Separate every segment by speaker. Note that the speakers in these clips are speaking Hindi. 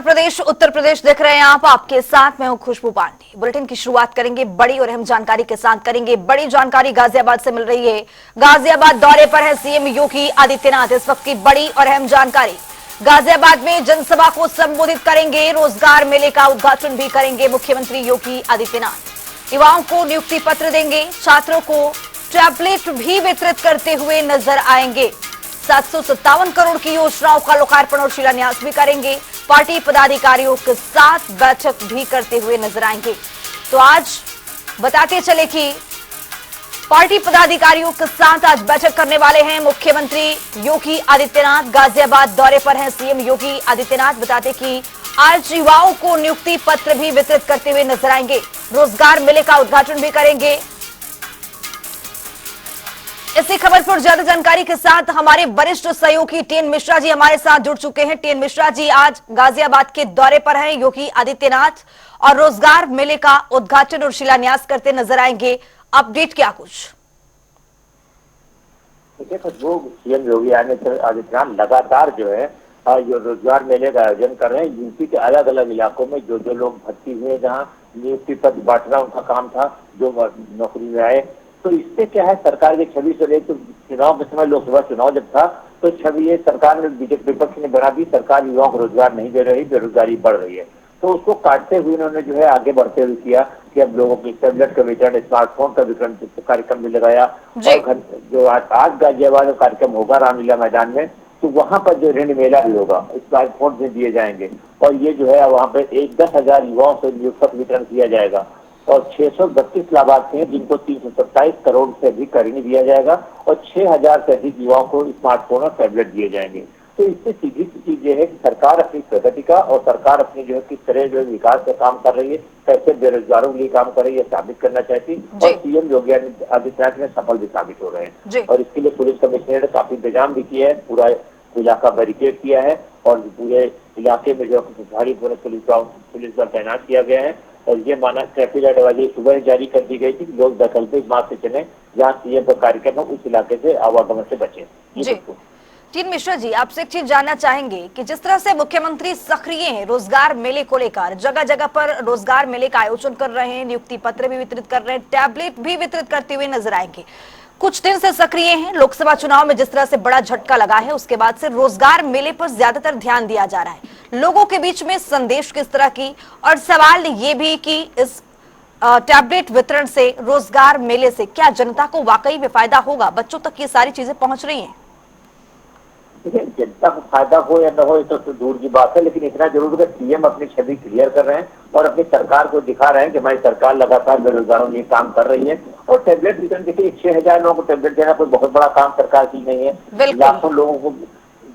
Speaker 1: प्रदेश उत्तर प्रदेश देख रहे हैं आप, आपके साथ मैं हूं खुशबू पांडे। बुलेटिन की शुरुआत करेंगे बड़ी और अहम जानकारी के साथ। करेंगे बड़ी जानकारी गाजियाबाद से मिल रही है। गाजियाबाद दौरे पर है सीएम योगी आदित्यनाथ। इस वक्त की बड़ी और अहम जानकारी, गाजियाबाद में जनसभा को संबोधित करेंगे, रोजगार मेले का उद्घाटन भी करेंगे मुख्यमंत्री योगी आदित्यनाथ। युवाओं को नियुक्ति पत्र देंगे, छात्रों को टैबलेट भी वितरित करते हुए नजर आएंगे। 757 करोड़ की योजनाओं का लोकार्पण और शिलान्यास भी करेंगे। पार्टी पदाधिकारियों के साथ बैठक भी करते हुए नजर आएंगे। तो आज बताते चले कि पार्टी पदाधिकारियों के साथ आज बैठक करने वाले हैं मुख्यमंत्री योगी आदित्यनाथ। गाजियाबाद दौरे पर हैं सीएम योगी आदित्यनाथ। बताते कि आज युवाओं को नियुक्ति पत्र भी वितरित करते हुए नजर आएंगे। रोजगार मेले का उद्घाटन भी करेंगे। इसी खबर पर ज्यादा जानकारी के साथ हमारे वरिष्ठ सहयोगी टीएन मिश्रा जी हमारे साथ जुड़ चुके हैं। टीएन मिश्रा जी, आज गाजियाबाद के दौरे पर हैं योगी आदित्यनाथ और रोजगार मेले का उद्घाटन और शिलान्यास करते नजर आएंगे। अपडेट क्या कुछ?
Speaker 2: देखिए खुशबू, सीएम योगी आदित्यनाथ लगातार जो है जो रोजगार मेले का आयोजन कर रहे हैं। यूपी के अलग अलग इलाकों में जो जो लोग भर्ती हुए, जहाँ नियुक्ति पत्र बांटना उनका काम था, जो नौकरी में आए, तो इससे क्या है, सरकार की छवि से तो चुनाव के समय, लोकसभा चुनाव जब था, तो छवि ये सरकार ने, बीजेपी विपक्ष ने बना दी, सरकार युवाओं को रोजगार नहीं दे रही, बेरोजगारी बढ़ रही है। तो उसको काटते हुए उन्होंने जो है आगे बढ़ते हुए किया कि अब लोगों की टैबलेट का वितरण, स्मार्टफोन का वितरण कार्यक्रम भी लगाया। और जो आज गाजियाबाद में कार्यक्रम होगा रामलीला मैदान में, तो वहां पर जो ऋण मेला भी होगा, स्मार्टफोन भी दिए जाएंगे। और ये जो है वहाँ पे 10,000 युवाओं से नियुक्ति वितरण किया जाएगा और 632 लाभार्थी हैं जिनको 327 करोड़ से अधिक का ऋण दिया जाएगा और 6,000 से अधिक युवाओं को स्मार्टफोन और टैबलेट दिए जाएंगे। तो इससे सीधी सी चीज ये है कि सरकार अपनी प्रगति का और सरकार अपनी जो है किस तरह जो विकास का काम कर रही है, कैसे बेरोजगारों के लिए काम कर रही है, साबित करना चाहती है। और सीएम योगी आदित्यनाथ में सफल भी साबित हो रहे हैं। और इसके लिए पुलिस कमिश्नर ने काफी इंतजाम भी किया है, पूरा इलाका बैरिकेड किया है और पूरे इलाके में जो भारी पुलिस बल तैनात किया गया है। और ये माना ट्रैफिक एडवाइजरी सुबह जारी कर दी गई थी कि लोग वैकल्पिक मार्ग से चले, जहाँ सीएम का कार्यक्रम हो उस इलाके से आवागमन से बचे।
Speaker 1: टीएन मिश्रा जी, आपसे एक चीज जानना चाहेंगे कि जिस तरह से मुख्यमंत्री सक्रिय हैं रोजगार मेले को लेकर, जगह जगह पर रोजगार मेले का आयोजन कर रहे हैं, नियुक्ति पत्र भी वितरित कर रहे हैं, टैबलेट भी वितरित करते हुए नजर आएंगे, कुछ दिन से सक्रिय हैं। लोकसभा चुनाव में जिस तरह से बड़ा झटका लगा है, उसके बाद से रोजगार मेले पर ज्यादातर ध्यान दिया जा रहा है। लोगों के बीच में संदेश किस तरह की, और सवाल ये भी कि इस टैबलेट वितरण से, रोजगार मेले से क्या जनता को वाकई में फायदा होगा? बच्चों तक ये सारी चीजें पहुंच रही हैं?
Speaker 2: देखिए, जनता को फायदा हो या न हो ये तो दूर की बात है, लेकिन इतना जरूर है सीएम अपनी छवि क्लियर कर रहे हैं और अपनी सरकार को दिखा रहे हैं कि हमारी सरकार लगातार बेरोजगारों के लिए काम कर रही है। और टैबलेट वितरण, देखिए 6,000 लोगों को टैबलेट देना कोई बहुत बड़ा काम सरकार की नहीं है। लाखों लोगों को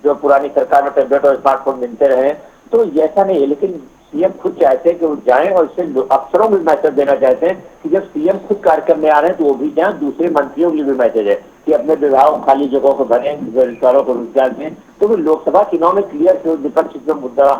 Speaker 2: जो पुरानी सरकार में टैबलेट और स्मार्टफोन मिलते रहे, तो ऐसा नहीं है। लेकिन सीएम खुद चाहते हैं कि वो जाएं और इससे अफसरों में मैसेज देना चाहते हैं कि जब सीएम खुद कार्यक्रम में आ रहे हैं तो वो भी जाएं। दूसरे मंत्रियों के लिए भी मैसेज है कि अपने विभागों खाली जगहों को भरें, बेरोजगारों को रोजगार दें। तो वो लोकसभा चुनाव में क्लियर विपक्ष जो मुद्दा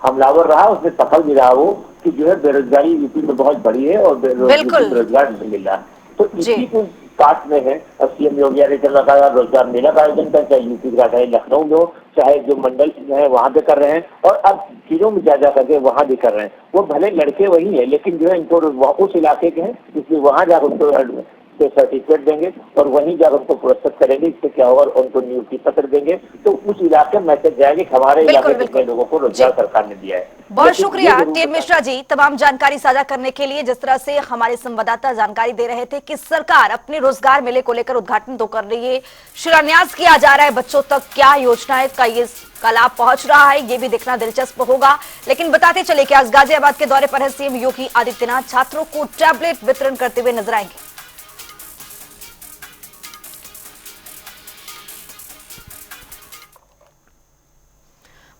Speaker 2: हमलावर रहा, उसमें सफल भी रहा वो कि जो है बेरोजगारी यूपी में बहुत बड़ी है और बेरोजगार नहीं मिल रहा। तो इसी को काट में है। और सीएम योगी आदित्यनाथ रोजगार मेला का आयोजन कर, चाहे यूपी का, चाहे लखनऊ में हो, चाहे जो मंडल है वहां पे कर रहे हैं, और अब चीजों में ज्यादा करके वहां भी कर रहे हैं। वो भले लड़के वही है, लेकिन जो है इनको उस इलाके के हैं, इसलिए वहां जाकर उनको सर्टिफिकेट देंगे और वहीं जाकर उनको पुरस्कृत करेंगे। इससे क्या होगा, उनको नियुक्ति पत्र देंगे, तो उस इलाके में मैसेज जाएगी कि हमारे इलाके के लोगों को रोजगार सरकार ने दिया है।
Speaker 1: बहुत शुक्रिया टीएन मिश्रा जी तमाम जानकारी साझा करने के लिए। जिस तरह से हमारे संवाददाता जानकारी दे रहे थे कि सरकार अपने रोजगार मेले को लेकर उद्घाटन तो कर रही है, शिलान्यास किया जा रहा है, बच्चों तक क्या योजनाएं का ये लाभ पहुंच रहा है, ये भी देखना दिलचस्प होगा। लेकिन बताते चले कि आज गाजियाबाद के दौरे पर है सीएम योगी आदित्यनाथ, छात्रों को टैबलेट वितरण करते हुए नजर आएंगे।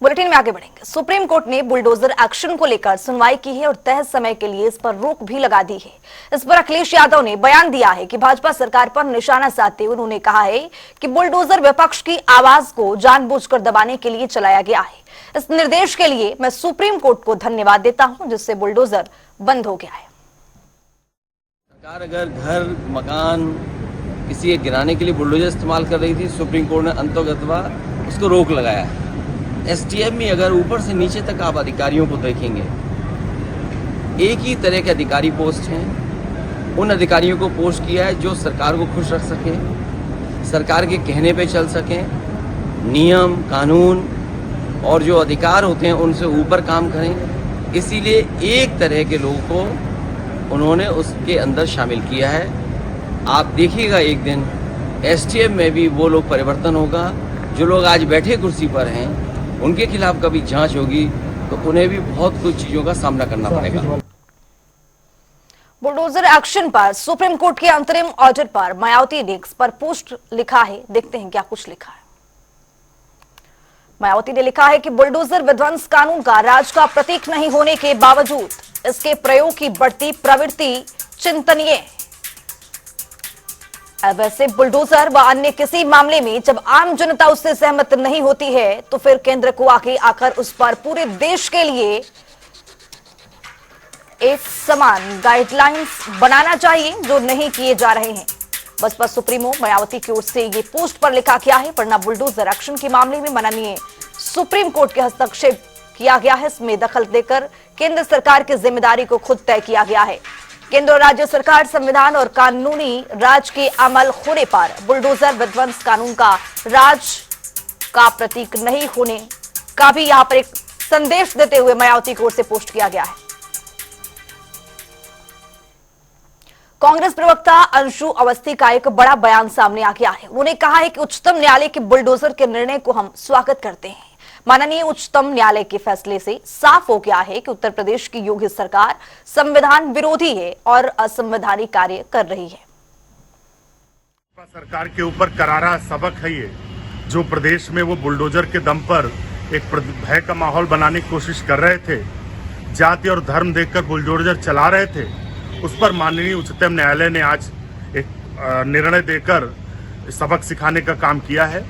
Speaker 1: बुलेटिन में आगे बढ़ेंगे। सुप्रीम कोर्ट ने बुलडोजर एक्शन को लेकर सुनवाई की है और तय समय के लिए इस पर रोक भी लगा दी है। इस पर अखिलेश यादव ने बयान दिया है कि भाजपा सरकार पर निशाना साधते हुए उन्होंने कहा है कि बुलडोजर विपक्ष की आवाज को जानबूझकर दबाने के लिए चलाया गया है। इस निर्देश के लिए मैं सुप्रीम कोर्ट को धन्यवाद देता हूं, जिससे बुलडोजर बंद हो गया है।
Speaker 3: सरकार अगर घर, मकान किसी के गिराने के लिए बुलडोजर इस्तेमाल कर रही थी, सुप्रीम कोर्ट ने अंततः उसको रोक लगाया है। एसडीएम में अगर ऊपर से नीचे तक आप अधिकारियों को देखेंगे, एक ही तरह के अधिकारी पोस्ट हैं। उन अधिकारियों को पोस्ट किया है जो सरकार को खुश रख सके, सरकार के कहने पे चल सकें, नियम कानून और जो अधिकार होते हैं उनसे ऊपर काम करें। इसीलिए एक तरह के लोगों को उन्होंने उसके अंदर शामिल किया है। आप देखिएगा एक दिन एसटीएफ में भी वो लोग परिवर्तन होगा। जो लोग आज बैठे कुर्सी पर हैं उनके खिलाफ कभी जांच होगी तो उन्हें भी बहुत कुछ चीजों का सामना करना पड़ेगा।
Speaker 1: बुलडोजर एक्शन पर सुप्रीम कोर्ट के अंतरिम ऑर्डर पर मायावती ने इस पर पोस्ट लिखा है। देखते हैं क्या कुछ लिखा है। मायावती ने लिखा है कि बुलडोजर विध्वंस कानून का राज का प्रतीक नहीं होने के बावजूद इसके प्रयोग की बढ़ती प्रवृत्ति चिंतनीय है। वैसे बुलडोजर व अन्य किसी मामले में जब आम जनता उससे सहमत नहीं होती है तो फिर केंद्र को आगे आकर उस पर पूरे देश के लिए एक समान गाइडलाइंस बनाना चाहिए, जो नहीं किए जा रहे हैं। बसपा सुप्रीमो मायावती की ओर से ये पोस्ट पर लिखा गया है। वरना बुलडोजर एक्शन के मामले में माननीय सुप्रीम कोर्ट के हस्तक्षेप किया गया है। इसमें दखल देकर केंद्र सरकार की जिम्मेदारी को खुद तय किया गया है। केंद्र और राज्य सरकार संविधान और कानूनी राज के अमल होने पर बुलडोजर विध्वंस कानून का राज का प्रतीक नहीं होने का भी यहां पर एक संदेश देते हुए मायावती की ओर से पोस्ट किया गया है। कांग्रेस प्रवक्ता अंशु अवस्थी का एक बड़ा बयान सामने आ गया है। उन्होंने कहा है कि उच्चतम न्यायालय के बुलडोजर के निर्णय को हम स्वागत करते हैं। माननीय उच्चतम न्यायालय के फैसले से साफ हो गया है कि उत्तर प्रदेश की योगी सरकार संविधान विरोधी है और असंवैधानिक कार्य कर रही है।
Speaker 4: सरकार के ऊपर करारा सबक है ये, जो प्रदेश में वो बुलडोजर के दम पर एक भय का माहौल बनाने की कोशिश कर रहे थे, जाति और धर्म देखकर बुलडोजर चला रहे थे। उस पर माननीय उच्चतम न्यायालय ने आज एक निर्णय देकर सबक सिखाने का काम किया है।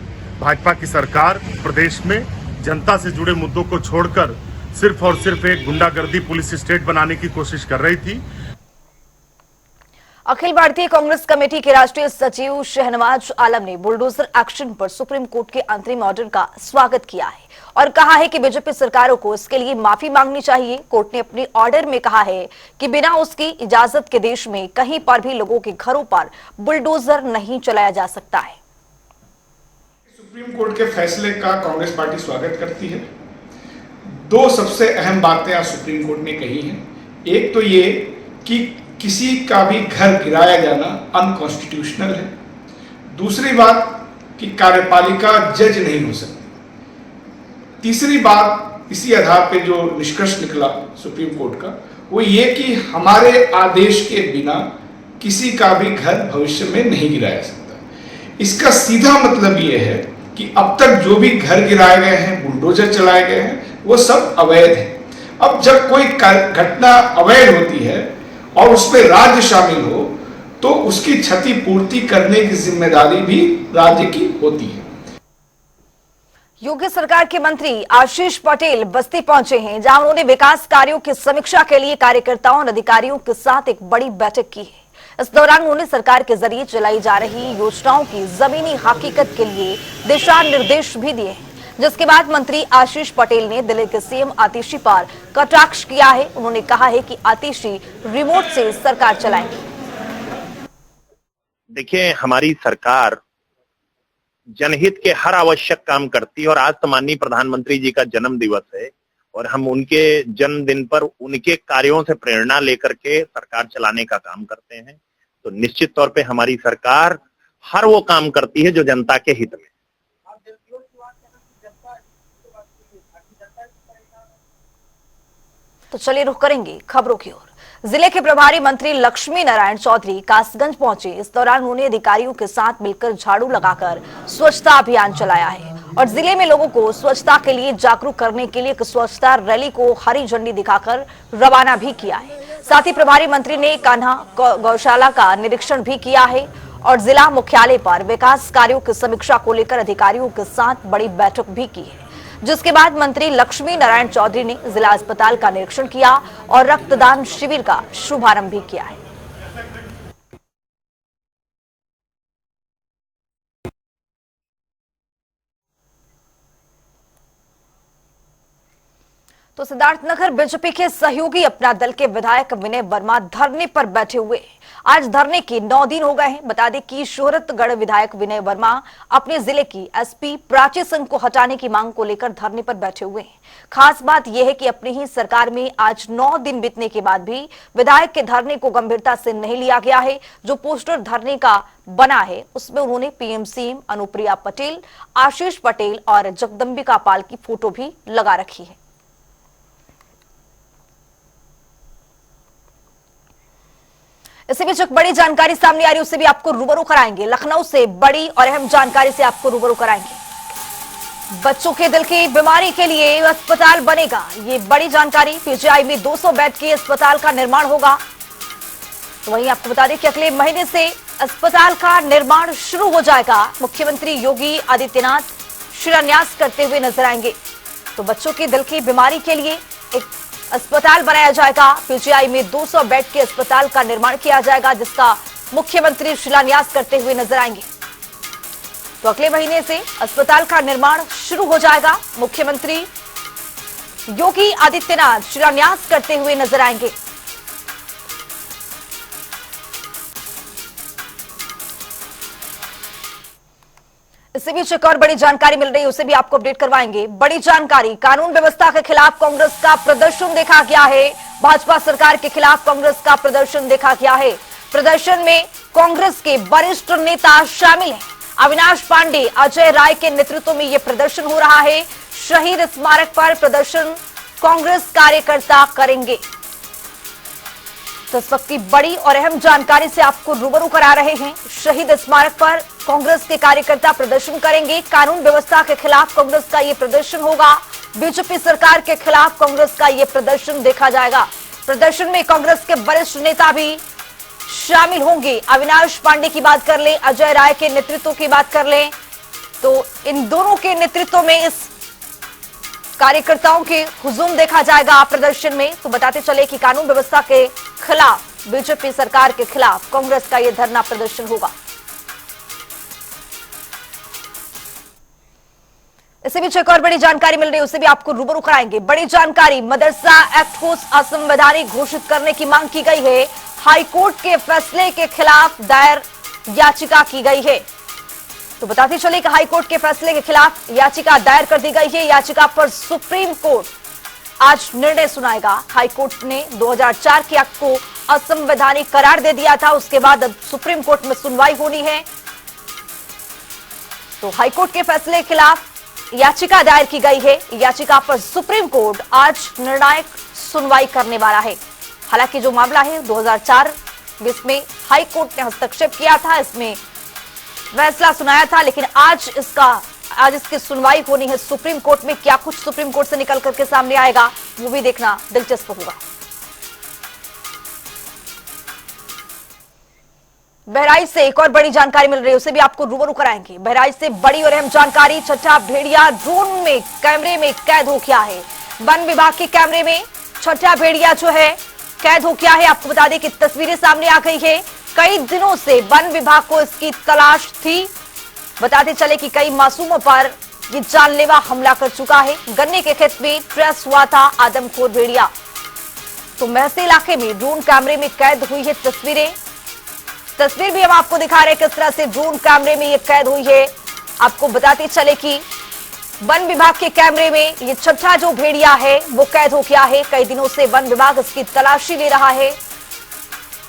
Speaker 4: भाजपा की सरकार प्रदेश में जनता से जुड़े मुद्दों को छोड़कर सिर्फ और सिर्फ एक गुंडागर्दी पुलिस स्टेट बनाने की कोशिश कर रही थी।
Speaker 1: अखिल भारतीय कांग्रेस कमेटी के राष्ट्रीय सचिव शहनवाज आलम ने बुलडोजर एक्शन पर सुप्रीम कोर्ट के अंतरिम ऑर्डर का स्वागत किया है और कहा है कि बीजेपी सरकारों को इसके लिए माफी मांगनी चाहिए। कोर्ट ने अपने ऑर्डर में कहा है कि बिना उसकी इजाजत के देश में कहीं पर भी लोगों के घरों पर बुलडोजर नहीं चलाया जा सकता है।
Speaker 5: सुप्रीम कोर्ट के फैसले का कांग्रेस पार्टी स्वागत करती है। दो सबसे अहम बातें आज सुप्रीम कोर्ट ने कही हैं। एक तो ये कि किसी का भी घर गिराया जाना अनकॉन्स्टिट्यूशनल है। दूसरी बात कि कार्यपालिका जज नहीं हो सकती। तीसरी बात, इसी आधार पे जो निष्कर्ष निकला सुप्रीम कोर्ट का, वो ये कि हमारे आदेश के बिना किसी का भी घर भविष्य में नहीं गिराया सकता। इसका सीधा मतलब ये है कि अब तक जो भी घर गिराए गए हैं, बुलडोजर चलाए गए हैं, वो सब अवैध है। अब जब कोई घटना अवैध होती है और उसमें राज्य शामिल हो तो उसकी क्षतिपूर्ति करने की जिम्मेदारी भी राज्य की होती है।
Speaker 1: योगी सरकार के मंत्री आशीष पटेल बस्ती पहुंचे हैं, जहां उन्होंने विकास कार्यों की समीक्षा के लिए कार्यकर्ताओं और अधिकारियों के साथ एक बड़ी बैठक की है। इस दौरान उन्होंने सरकार के जरिए चलाई जा रही योजनाओं की जमीनी हकीकत के लिए दिशा निर्देश भी दिए हैं। जिसके बाद मंत्री आशीष पटेल ने दिल्ली के सीएम आतिशी पर कटाक्ष किया है। उन्होंने कहा है कि आतिशी रिमोट से सरकार चलाएंगे।
Speaker 6: देखिए, हमारी सरकार जनहित के हर आवश्यक काम करती है और आज तो माननीय प्रधानमंत्री जी का जन्म दिवस है और हम उनके जन्मदिन पर उनके कार्यों से प्रेरणा लेकर के सरकार चलाने का काम करते हैं। तो निश्चित तौर पे हमारी सरकार हर वो काम करती है जो जनता के हित में।
Speaker 1: तो चलिए रुख करेंगे खबरों की ओर। जिले के प्रभारी मंत्री लक्ष्मी नारायण चौधरी कासगंज पहुंचे। इस दौरान उन्होंने अधिकारियों के साथ मिलकर झाड़ू लगाकर स्वच्छता अभियान चलाया है और जिले में लोगों को स्वच्छता के लिए जागरूक करने के लिए एक स्वच्छता रैली को हरी झंडी दिखाकर रवाना भी किया है। साथ ही प्रभारी मंत्री ने कान्हा गौशाला का निरीक्षण भी किया है और जिला मुख्यालय पर विकास कार्यों की समीक्षा को लेकर अधिकारियों के साथ बड़ी बैठक भी की है। जिसके बाद मंत्री लक्ष्मी नारायण चौधरी ने जिला अस्पताल का निरीक्षण किया और रक्तदान शिविर का शुभारंभ भी किया है। तो सिद्धार्थनगर बीजेपी के सहयोगी अपना दल के विधायक विनय वर्मा धरने पर बैठे हुए हैं। आज धरने के 9 दिन हो गए हैं। बता दें कि शोहरतगढ़ विधायक विनय वर्मा अपने जिले की एसपी प्राची सिंह को हटाने की मांग को लेकर धरने पर बैठे हुए हैं। खास बात यह है कि अपनी ही सरकार में आज 9 दिन बीतने के बाद भी विधायक के धरने को गंभीरता से नहीं लिया गया है। जो पोस्टर धरने का बना है उसमें उन्होंने पीएम सीएम अनुप्रिया पटेल, आशीष पटेल और जगदंबिका पाल की फोटो भी लगा रखी है। इसी बीच एक बड़ी जानकारी सामने आ रही है, उससे भी आपको रूबरू कराएंगे। लखनऊ से बड़ी और अहम जानकारी से आपको रूबरू कराएंगे। बच्चों के दिल की बीमारी के लिए अस्पताल बनेगा, ये बड़ी जानकारी। पीजीआई में 200 बेड के अस्पताल का निर्माण होगा। तो वहीं आपको बता दें कि अगले महीने से अस्पताल का निर्माण शुरू हो जाएगा। मुख्यमंत्री योगी आदित्यनाथ शिलान्यास करते हुए नजर आएंगे। तो बच्चों के दिल की बीमारी के लिए एक अस्पताल बनाया जाएगा। पीजीआई में 200 बेड के अस्पताल का निर्माण किया जाएगा, जिसका मुख्यमंत्री शिलान्यास करते हुए नजर आएंगे। तो अगले महीने से अस्पताल का निर्माण शुरू हो जाएगा। मुख्यमंत्री योगी आदित्यनाथ शिलान्यास करते हुए नजर आएंगे। इससे भी एक और बड़ी जानकारी मिल रही है, उसे भी आपको अपडेट करवाएंगे। बड़ी जानकारी, कानून व्यवस्था के खिलाफ कांग्रेस का प्रदर्शन देखा गया है। भाजपा सरकार के खिलाफ कांग्रेस का प्रदर्शन देखा गया है। प्रदर्शन में कांग्रेस के वरिष्ठ नेता शामिल हैं। अविनाश पांडे, अजय राय के नेतृत्व में यह प्रदर्शन हो रहा है। शहीद स्मारक पर प्रदर्शन कांग्रेस कार्यकर्ता करेंगे। तो इस वक्त की बड़ी और अहम जानकारी से आपको रूबरू करा रहे हैं। शहीद स्मारक पर कांग्रेस के कार्यकर्ता प्रदर्शन करेंगे। कानून व्यवस्था के खिलाफ कांग्रेस का यह प्रदर्शन होगा। बीजेपी सरकार के खिलाफ कांग्रेस का यह प्रदर्शन देखा जाएगा। प्रदर्शन में कांग्रेस के वरिष्ठ नेता भी शामिल होंगे। अविनाश पांडे की बात कर लें, अजय राय के नेतृत्व की बात कर लें, तो इन दोनों के नेतृत्व में इस कार्यकर्ताओं के हुजूम देखा जाएगा प्रदर्शन में। तो बताते चले कि कानून व्यवस्था के खिलाफ, बीजेपी सरकार के खिलाफ कांग्रेस का यह धरना प्रदर्शन होगा। इसी बीच एक और बड़ी जानकारी मिल रही है, उसे भी आपको रूबरू कराएंगे। बड़ी जानकारी, मदरसा एक्ट को असंवैधानिक घोषित करने की मांग की गई है। हाईकोर्ट के फैसले के खिलाफ दायर याचिका की गई है। तो बताते चले कि हाईकोर्ट के फैसले के खिलाफ याचिका दायर कर दी गई है। याचिका पर सुप्रीम कोर्ट आज निर्णय सुनाएगा। हाईकोर्ट ने 2004 के एक्ट को असंवैधानिक करार दे दिया था, उसके बाद अब सुप्रीम कोर्ट में सुनवाई होनी है। तो हाईकोर्ट के फैसले के खिलाफ याचिका दायर की गई है। याचिका पर सुप्रीम कोर्ट आज निर्णायक सुनवाई करने वाला है। हालांकि जो मामला है 2004 इसमें हाईकोर्ट ने हस्तक्षेप किया था, इसमें फैसला सुनाया था, लेकिन आज इसकी सुनवाई होनी है सुप्रीम कोर्ट में। क्या कुछ सुप्रीम कोर्ट से निकल करके सामने आएगा, वो भी देखना दिलचस्प होगा। बहराइच से एक और बड़ी जानकारी मिल रही है, उसे भी आपको रूबरू कराएंगे। बहराइच से बड़ी और अहम जानकारी, छठा भेड़िया ड्रोन में कैमरे में कैद हो गया है। वन विभाग के कैमरे में छठा भेड़िया जो है कैद हो गया है। आपको बता दें कि तस्वीरें सामने आ गई है। कई दिनों से वन विभाग को इसकी तलाश थी। बताते चले कि कई मासूमों पर ये जानलेवा हमला कर चुका है। गन्ने के खेत में ट्रेस हुआ था आदमखोर भेड़िया। तो महसे इलाके में ड्रोन कैमरे में कैद हुई है तस्वीर भी हम आपको दिखा रहे हैं किस तरह से ड्रोन कैमरे में ये कैद हुई है। आपको बताते चले कि वन विभाग के कैमरे में ये छठा जो भेड़िया है वो कैद हो गया है। कई दिनों से वन विभाग इसकी तलाशी ले रहा है।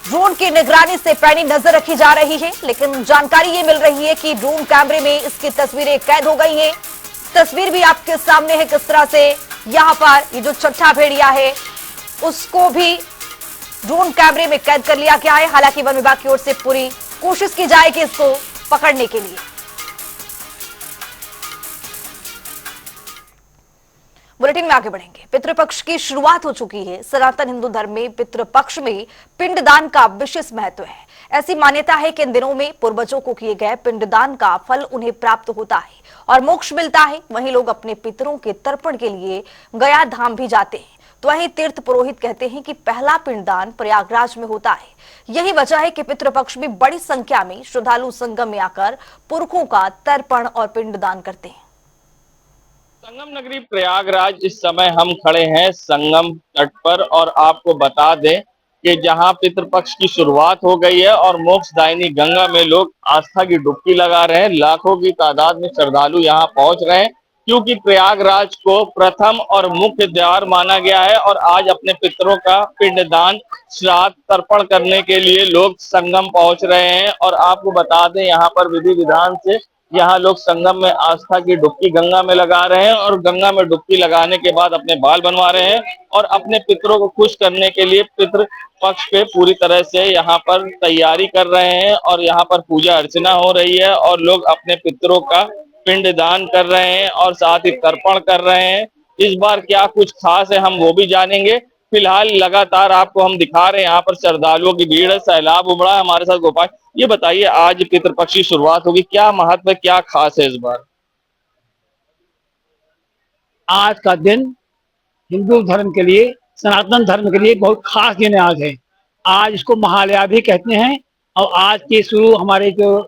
Speaker 1: ड्रोन की निगरानी से पैनी नजर रखी जा रही है, लेकिन जानकारी ये मिल रही है कि ड्रोन कैमरे में इसकी तस्वीरें कैद हो गई हैं। तस्वीर भी आपके सामने है किस तरह से यहाँ पर ये जो छठा भेड़िया है उसको भी ड्रोन कैमरे में कैद कर लिया गया है। हालांकि वन विभाग की ओर से पूरी कोशिश की जाएगी इसको पकड़ने के लिए। बुलेटिन में आगे बढ़ेंगे। पितृपक्ष की शुरुआत हो चुकी है। सनातन हिंदू धर्म में पितृपक्ष में पिंडदान का विशेष महत्व है। ऐसी मान्यता है कि इन दिनों में पूर्वजों को किए गए पिंडदान का फल उन्हें प्राप्त होता है और मोक्ष मिलता है। वहीं लोग अपने पितरों के तर्पण के लिए गया धाम भी जाते हैं। तो वहीं तीर्थ पुरोहित कहते हैं कि पहला पिंडदान प्रयागराज में होता है। यही वजह है कि पितृपक्ष में बड़ी संख्या में श्रद्धालु संगम में आकर पुरखों का तर्पण और पिंडदान करते हैं।
Speaker 7: संगम नगरी प्रयागराज इस समय हम खड़े हैं संगम तट पर और आपको बता दें कि जहां पितृपक्ष की शुरुआत हो गई है और मोक्षदायिनी गंगा में लोग आस्था की डुबकी लगा रहे हैं। लाखों की तादाद में श्रद्धालु यहां पहुंच रहे हैं क्योंकि प्रयागराज को प्रथम और मुख्य द्वार माना गया है और आज अपने पितरों का पिंडदान श्राद्ध तर्पण करने के लिए लोग संगम पहुंच रहे हैं। और आपको बता दें यहाँ पर विधि विधान से यहाँ लोग संगम में आस्था की डुबकी गंगा में लगा रहे हैं और गंगा में डुबकी लगाने के बाद अपने बाल बनवा रहे हैं और अपने पितरों को खुश करने के लिए पितृ पक्ष पे पूरी तरह से यहाँ पर तैयारी कर रहे हैं और यहाँ पर पूजा अर्चना हो रही है और लोग अपने पितरों का पिंड दान कर रहे हैं और साथ ही तर्पण कर रहे हैं। इस बार क्या कुछ खास है हम वो भी जानेंगे। फिलहाल लगातार आपको हम दिखा रहे हैं यहाँ पर श्रद्धालुओं की भीड़ है, सैलाब उमड़ा है। हमारे साथ गोपाल, ये बताइए आज पितृपक्ष की शुरुआत होगी, क्या महत्व है, क्या खास है इस बार?
Speaker 8: आज का दिन हिंदू धर्म के लिए, सनातन धर्म के लिए बहुत खास दिन आज है। आज इसको महालया भी कहते हैं और आज के शुरू हमारे जो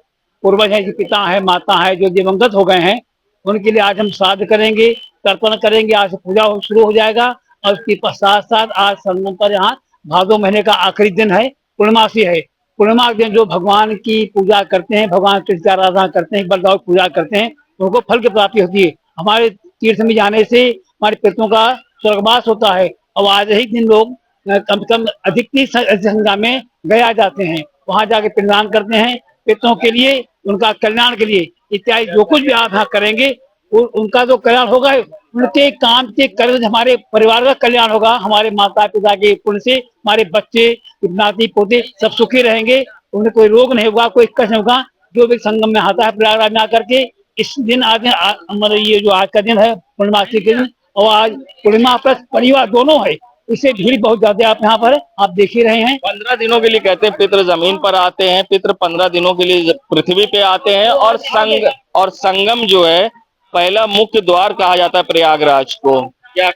Speaker 8: पूर्वज हैं, जो पिता है, माता है, जो दिवंगत हो गए हैं, उनके लिए आज हम श्राद्ध करेंगे, तर्पण करेंगे। आज से पूजा शुरू हो जाएगा और उसके साथ साथ आज संगम पर यहाँ भादो महीने का आखिरी दिन है, पूर्णमासी है। पूर्णिमा के दिन जो भगवान की पूजा करते हैं, भगवान कृष्ण की आराधना करते हैं, बलदाव पूजा करते हैं, उनको फल की प्राप्ति होती है। हमारे तीर्थ में जाने से हमारे पितरों का स्वर्गवास होता है और आज ही दिन लोग कम से कम अधिकतर संख्या में गया जाते हैं, वहां जाके पिंडदान करते हैं पितरों के लिए, उनका कल्याण के लिए इत्यादि जो कुछ भी आप करेंगे उनका जो कल्याण होगा, उनके काम के कर्म हमारे परिवार का कल्याण होगा। हमारे माता पिता के पुण्य से हमारे बच्चे, नाती पोते सब सुखी रहेंगे, उन्हें कोई रोग नहीं होगा, कोई कष्ट नहीं होगा। जो भी संगम में आता है प्रयागराज में आकर के इस दिन आज हमारे ये जो आज का दिन है पूर्णमासी के दिन, और आज पूर्णिमा प्लस परिवार दोनों है, इससे भीड़ बहुत ज्यादा आप यहाँ पर आप देख ही रहे हैं।
Speaker 7: 15 दिनों के लिए कहते हैं पितृ जमीन पर आते हैं, पितृ 15 दिनों के लिए पृथ्वी पे आते हैं और संगम जो है पहला मुख्य द्वार कहा जाता है प्रयागराज को। क्या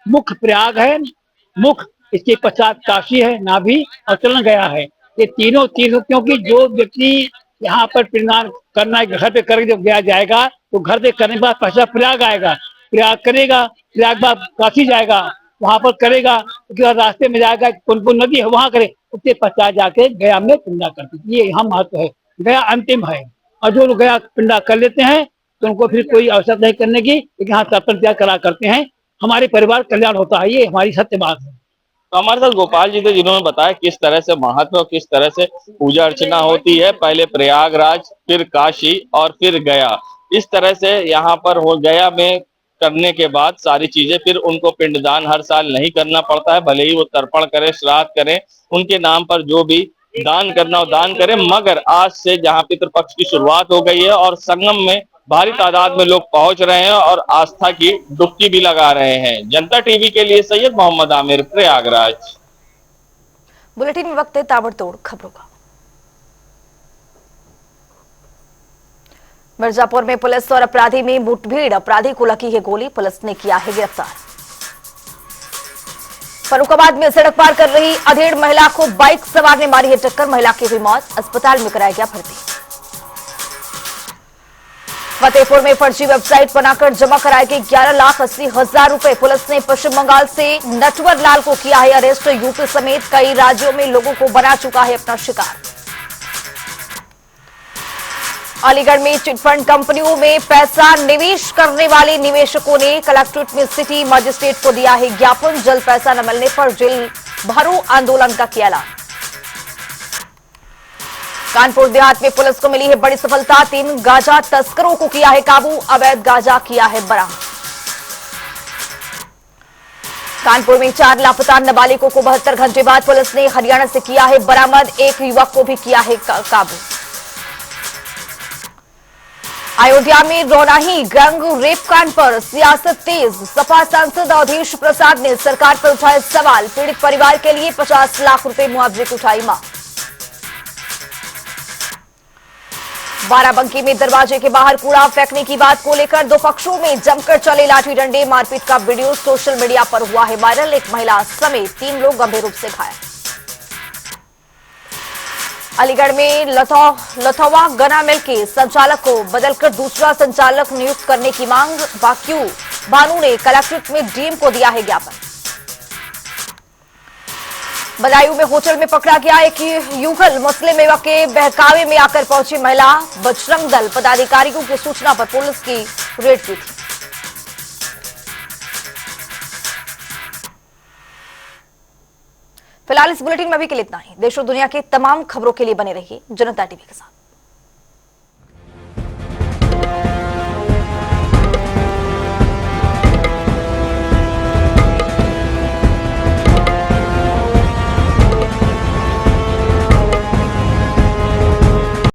Speaker 8: मुख्य प्रयाग है, मुख्य इसके पश्चात काशी है, नाभि और चलन गया है। ये तीनों तीर्थ, क्योंकि जो व्यक्ति यहाँ पर पिंडदान करना है घर पे करके जब गया जाएगा तो घर पे करने के बाद पश्चात प्रयाग आएगा, प्रयाग करेगा, प्रयाग बाद काशी जाएगा, वहां पर करेगा, उसके बाद रास्ते में जाएगा पुनपुन नदी है वहां करे, उसके पश्चात जाके गया में पिंडा करते। ये यहाँ महत्व है, गया अंतिम है और जो लोग गया पिंडा कर लेते हैं तो उनको फिर कोई अवसर नहीं करने की, लेकिन हाँ तर्पण त्याग करा करते हैं, हमारे परिवार कल्याण होता है, ये हमारी सत्य बात है।
Speaker 7: तो हमारे साथ गोपाल जी थे जिन्होंने बताया किस तरह से महत्व और किस तरह से पूजा अर्चना होती है, पहले प्रयागराज, फिर काशी और फिर गया। इस तरह से यहाँ पर हो गया में करने के बाद सारी चीजें फिर उनको पिंडदान हर साल नहीं करना पड़ता है, भले ही वो तर्पण करें, श्राद्ध करें, उनके नाम पर जो भी दान करना हो दान करें। मगर आज से जहाँ पितृपक्ष की शुरुआत हो गई है और संगम में भारी तादाद में लोग पहुंच रहे हैं और आस्था की डुबकी भी लगा रहे हैं। जनता टीवी के लिए सैयद मोहम्मद आमिर, प्रयागराज।
Speaker 1: बुलेटिन में वक्त है ताबड़तोड़ खबरों का। मिर्जापुर में पुलिस और अपराधी में मुठभेड़, अपराधी को लगी है गोली, पुलिस ने किया है गिरफ्तार। फरुखाबाद में सड़क पार कर रही अधेड़ महिला को बाइक सवार ने मारी है टक्कर, महिला की हुई मौत, अस्पताल में कराया गया भर्ती। फतेहपुर में फर्जी वेबसाइट बनाकर जमा कराए गए 11,80,000 रुपए, पुलिस ने पश्चिम बंगाल से नटवर लाल को किया है अरेस्ट, यूपी समेत कई राज्यों में लोगों को बना चुका है अपना शिकार। अलीगढ़ में चिटफंड कंपनियों में पैसा निवेश करने वाले निवेशकों ने कलेक्ट्रेट में सिटी मजिस्ट्रेट को दिया है ज्ञापन, जल्द पैसा न मिलने पर जेल भरो आंदोलन का किया ऐलान। कानपुर देहात में पुलिस को मिली है बड़ी सफलता, 3 गांजा तस्करों को किया है काबू, अवैध गांजा किया है बरामद। कानपुर में 4 लापता नाबालिगों को 72 घंटे बाद पुलिस ने हरियाणा से किया है बरामद, एक युवक को भी किया है काबू। अयोध्या में रौनाही गैंग रेप कांड पर सियासत तेज, सपा सांसद अवधेश प्रसाद ने सरकार पर उठाए सवाल, पीड़ित परिवार के लिए 50 लाख रुपए मुआवजे की उठाई मांग। बाराबंकी में दरवाजे के बाहर कूड़ा फेंकने की बात को लेकर 2 पक्षों में जमकर चले लाठी डंडे, मारपीट का वीडियो सोशल मीडिया पर हुआ है वायरल, एक महिला समेत 3 लोग गंभीर रूप से घायल। अलीगढ़ में लथौवा गन्ना मिल के संचालक को बदलकर दूसरा संचालक नियुक्त करने की मांग। बाक्यू भानु ने कलेक्ट्रेट में डीएम को दिया है ज्ञापन। बदायूं में होटल में पकड़ा गया एक युगल मुस्लिम युवक के बहकावे में आकर पहुंची महिला। बजरंग दल पदाधिकारियों की सूचना पर पुलिस की रेड की थी। फिलहाल इस बुलेटिन में अभी के लिए इतना ही। देश और दुनिया की तमाम खबरों के लिए बने रहिए जनता टीवी के साथ।